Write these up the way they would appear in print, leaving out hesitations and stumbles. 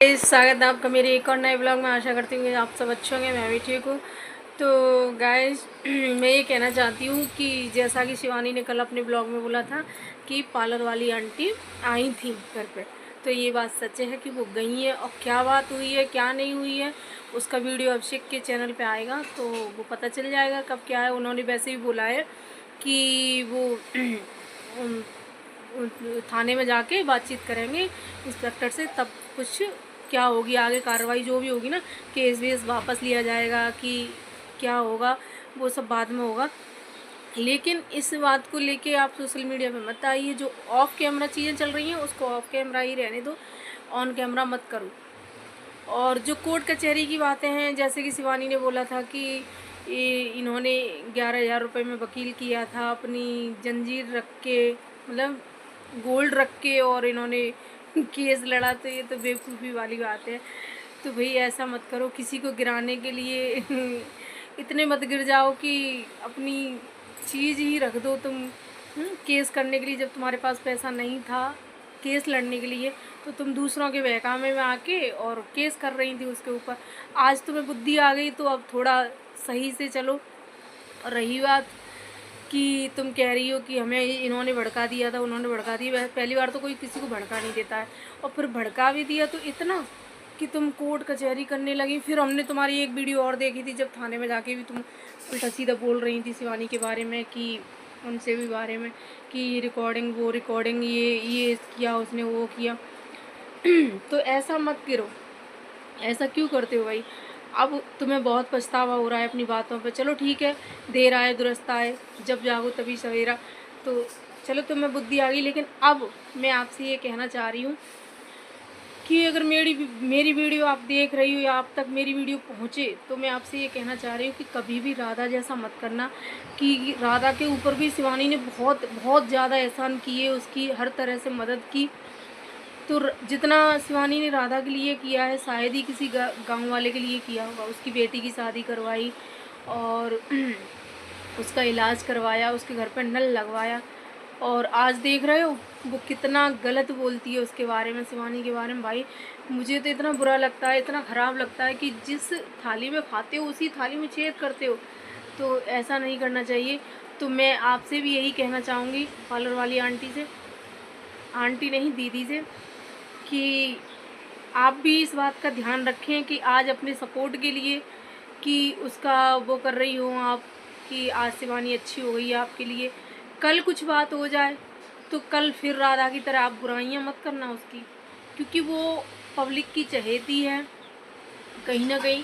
स्वागत है आपका मेरे एक और नए ब्लॉग में। आशा करती हूँ कि आप सब अच्छे होंगे, मैं भी ठीक हूँ। तो गाइस मैं ये कहना चाहती हूँ कि जैसा कि शिवानी ने कल अपने ब्लॉग में बोला था कि पार्लर वाली आंटी आई थी घर पे, तो ये बात सच है कि वो गई है। और क्या बात हुई है क्या नहीं हुई है उसका वीडियो अभिषेक के चैनल पे आएगा तो वो पता चल जाएगा कब क्या है। उन्होंने वैसे भी बोला है कि वो थाने में जाके बातचीत करेंगे इंस्पेक्टर से, तब कुछ क्या होगी आगे कार्रवाई जो भी होगी ना, केस वेस वापस लिया जाएगा कि क्या होगा वो सब बाद में होगा। लेकिन इस बात को लेके आप सोशल मीडिया पे मत आइए। जो ऑफ कैमरा चीज़ें चल रही हैं उसको ऑफ कैमरा ही रहने दो, ऑन कैमरा मत करो। और जो कोर्ट कचहरी की बातें हैं, जैसे कि शिवानी ने बोला था कि इन्होंने 11,000 रुपये में वकील किया था, अपनी जंजीर रख के मतलब गोल्ड रख के, और इन्होंने केस लड़ा, तो ये तो बेवकूफ़ी वाली बात है। तो भाई ऐसा मत करो, किसी को गिराने के लिए इतने मत गिर जाओ कि अपनी चीज़ ही रख दो तुम केस करने के लिए। जब तुम्हारे पास पैसा नहीं था केस लड़ने के लिए तो तुम दूसरों के बहकावे में आके और केस कर रही थी उसके ऊपर। आज तुम्हें बुद्धि आ गई तो अब थोड़ा सही से चलो। और रही बात कि तुम कह रही हो कि हमें इन्होंने भड़का दिया था, उन्होंने भड़का दिया, पहली बार तो कोई किसी को भड़का नहीं देता है, और फिर भड़का भी दिया तो इतना कि तुम कोर्ट कचहरी करने लगी। फिर हमने तुम्हारी एक वीडियो और देखी थी जब थाने में जाके भी तुम उल्टा सीधा बोल रही थी शिवानी के बारे में, कि उनसे भी बारे में कि रिकॉर्डिंग वो रिकॉर्डिंग ये किया उसने वो किया। तो ऐसा मत करो, ऐसा क्यों करते हो भाई। अब तुम्हें बहुत पछतावा हो रहा है अपनी बातों पे। चलो ठीक है, देर आए दुरुस्त आए, जब जागो तभी सवेरा। तो चलो तुम्हें बुद्धि आ गई, लेकिन अब मैं आपसे ये कहना चाह रही हूँ कि अगर मेरी वीडियो आप देख रही हो या आप तक मेरी वीडियो पहुँचे, तो मैं आपसे ये कहना चाह रही हूँ कि कभी भी राधा जैसा मत करना। कि राधा के ऊपर भी शिवानी ने बहुत बहुत ज़्यादा एहसान किए, उसकी हर तरह से मदद की। तो जितना शिवानी ने राधा के लिए किया है शायद ही किसी गांव वाले के लिए किया होगा। उसकी बेटी की शादी करवाई और उसका इलाज करवाया, उसके घर पर नल लगवाया, और आज देख रहे हो वो कितना गलत बोलती है उसके बारे में, शिवानी के बारे में। भाई मुझे तो इतना बुरा लगता है, इतना ख़राब लगता है कि जिस थाली में खाते हो उसी थाली में छेद करते हो। तो ऐसा नहीं करना चाहिए। तो मैं आपसे भी यही कहना चाहूँगी पार्लर वाली आंटी से, आंटी नहीं दीदी से, कि आप भी इस बात का ध्यान रखें कि आज अपने सपोर्ट के लिए कि उसका वो कर रही हो आप, कि आज शिवानी अच्छी हो गई है आपके लिए। कल कुछ बात हो जाए तो कल फिर राधा की तरह आप बुराइयां मत करना उसकी, क्योंकि वो पब्लिक की चहेती है कहीं ना कहीं।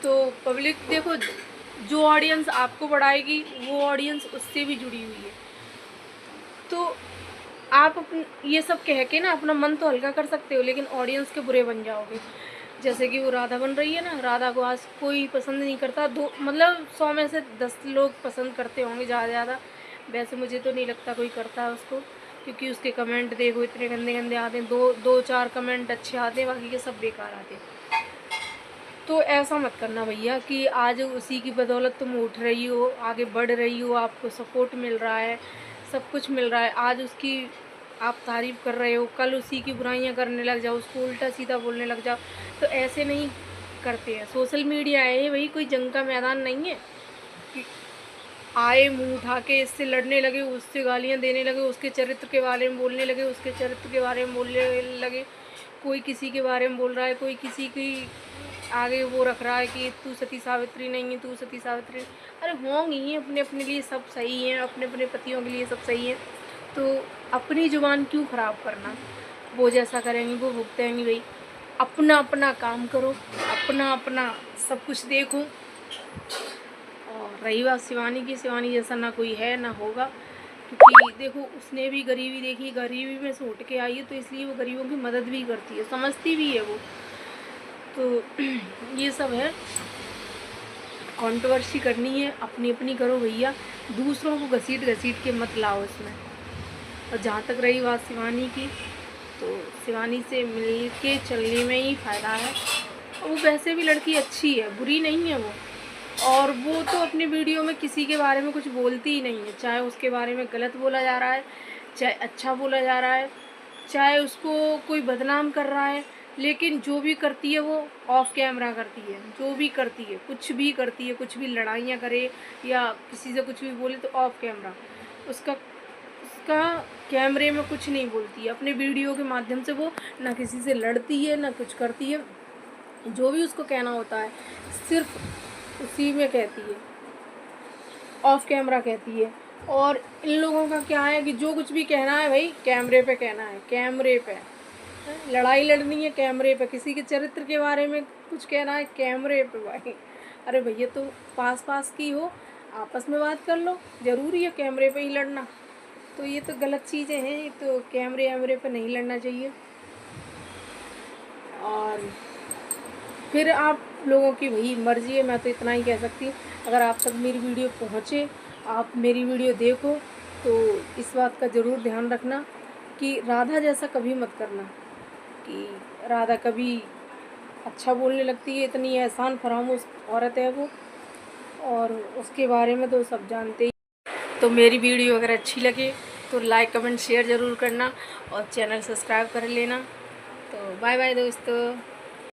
तो पब्लिक देखो, जो ऑडियंस आपको बढ़ाएगी वो ऑडियंस उससे भी जुड़ी हुई है। तो आप ये सब कह के ना अपना मन तो हल्का कर सकते हो, लेकिन ऑडियंस के बुरे बन जाओगे। जैसे कि वो राधा बन रही है ना, राधा को आज कोई पसंद नहीं करता, दो मतलब 100 में से 10 लोग पसंद करते होंगे ज़्यादा। वैसे मुझे तो नहीं लगता कोई करता है उसको, क्योंकि उसके कमेंट देखो इतने गंदे गंदे आते हैं। दो चार कमेंट अच्छे आते हैं, बाकी के सब बेकार आते हैं। तो ऐसा मत करना भैया कि आज उसी की बदौलत तुम उठ रही हो, आगे बढ़ रही हो, आपको सपोर्ट मिल रहा है, सब कुछ मिल रहा है। आज उसकी आप तारीफ़ कर रहे हो, कल उसी की बुराइयां करने लग जाओ, उसको उल्टा सीधा बोलने लग जाओ। तो ऐसे नहीं करते हैं। सोशल मीडिया है ये, भाई कोई जंग का मैदान नहीं है कि आए मुंह उठा के इससे लड़ने लगे, उससे गालियाँ देने लगे, उसके चरित्र के बारे में बोलने लगे, उसके चरित्र के बारे में बोलने लगे। कोई किसी के बारे में बोल रहा है, कोई किसी की आगे वो रख रहा है कि तू सती सावित्री नहीं है, तू सती सावित्री। अरे होंगी ही, अपने अपने लिए सब सही हैं, अपने अपने पतियों के लिए सब सही है। तो अपनी जुबान क्यों ख़राब करना। वो जैसा करेंगी वो भुगतेंगी भाई। अपना अपना काम करो, अपना अपना सब कुछ देखो। और रही बात शिवानी की, शिवानी जैसा ना कोई है ना होगा, क्योंकि देखो उसने भी गरीबी देखी, गरीबी में से उठ के आई है, तो इसलिए वो गरीबों की मदद भी करती है, समझती भी है वो। तो ये सब है, कंट्रोवर्सी करनी है अपनी अपनी करो भैया, दूसरों को घसीट घसीट के मत लाओ इसमें। और जहाँ तक रही बात शिवानी की, तो शिवानी से मिल के चलने में ही फ़ायदा है। वो वैसे भी लड़की अच्छी है, बुरी नहीं है वो। और वो तो अपनी वीडियो में किसी के बारे में कुछ बोलती ही नहीं है, चाहे उसके बारे में गलत बोला जा रहा है, चाहे अच्छा बोला जा रहा है, चाहे उसको कोई बदनाम कर रहा है, लेकिन जो भी करती है वो ऑफ कैमरा करती है, जो भी करती है, कुछ भी करती है, कुछ भी लड़ाइयाँ करे या किसी से कुछ भी बोले तो ऑफ कैमरा। उसका उसका कैमरे में कुछ नहीं बोलती है। अपने वीडियो के माध्यम से वो ना किसी से लड़ती है ना कुछ करती है। जो भी उसको कहना होता है सिर्फ उसी में कहती है, ऑफ कैमरा कहती है। और इन लोगों का क्या है कि जो कुछ भी कहना है भाई कैमरे पे कहना है, कैमरे पे लड़ाई लड़नी है, कैमरे पे किसी के चरित्र के बारे में कुछ कहना है, कैमरे पे भाई। अरे भैया तो पास पास की हो, आपस में बात कर लो, ज़रूरी है कैमरे पे ही लड़ना? तो ये तो गलत चीज़ें हैं, ये तो कैमरे पे नहीं लड़ना चाहिए। और फिर आप लोगों की वही मर्ज़ी है, मैं तो इतना ही कह सकती हूँ। अगर आप तक मेरी वीडियो पहुँचे, आप मेरी वीडियो देखो, तो इस बात का ज़रूर ध्यान रखना कि राधा जैसा कभी मत करना। कि राधा कभी अच्छा बोलने लगती है, इतनी एहसान फरामोश औरत है वो, और उसके बारे में तो सब जानते ही। तो मेरी वीडियो अगर अच्छी लगे तो लाइक कमेंट शेयर ज़रूर करना और चैनल सब्सक्राइब कर लेना। तो बाय बाय दोस्तों।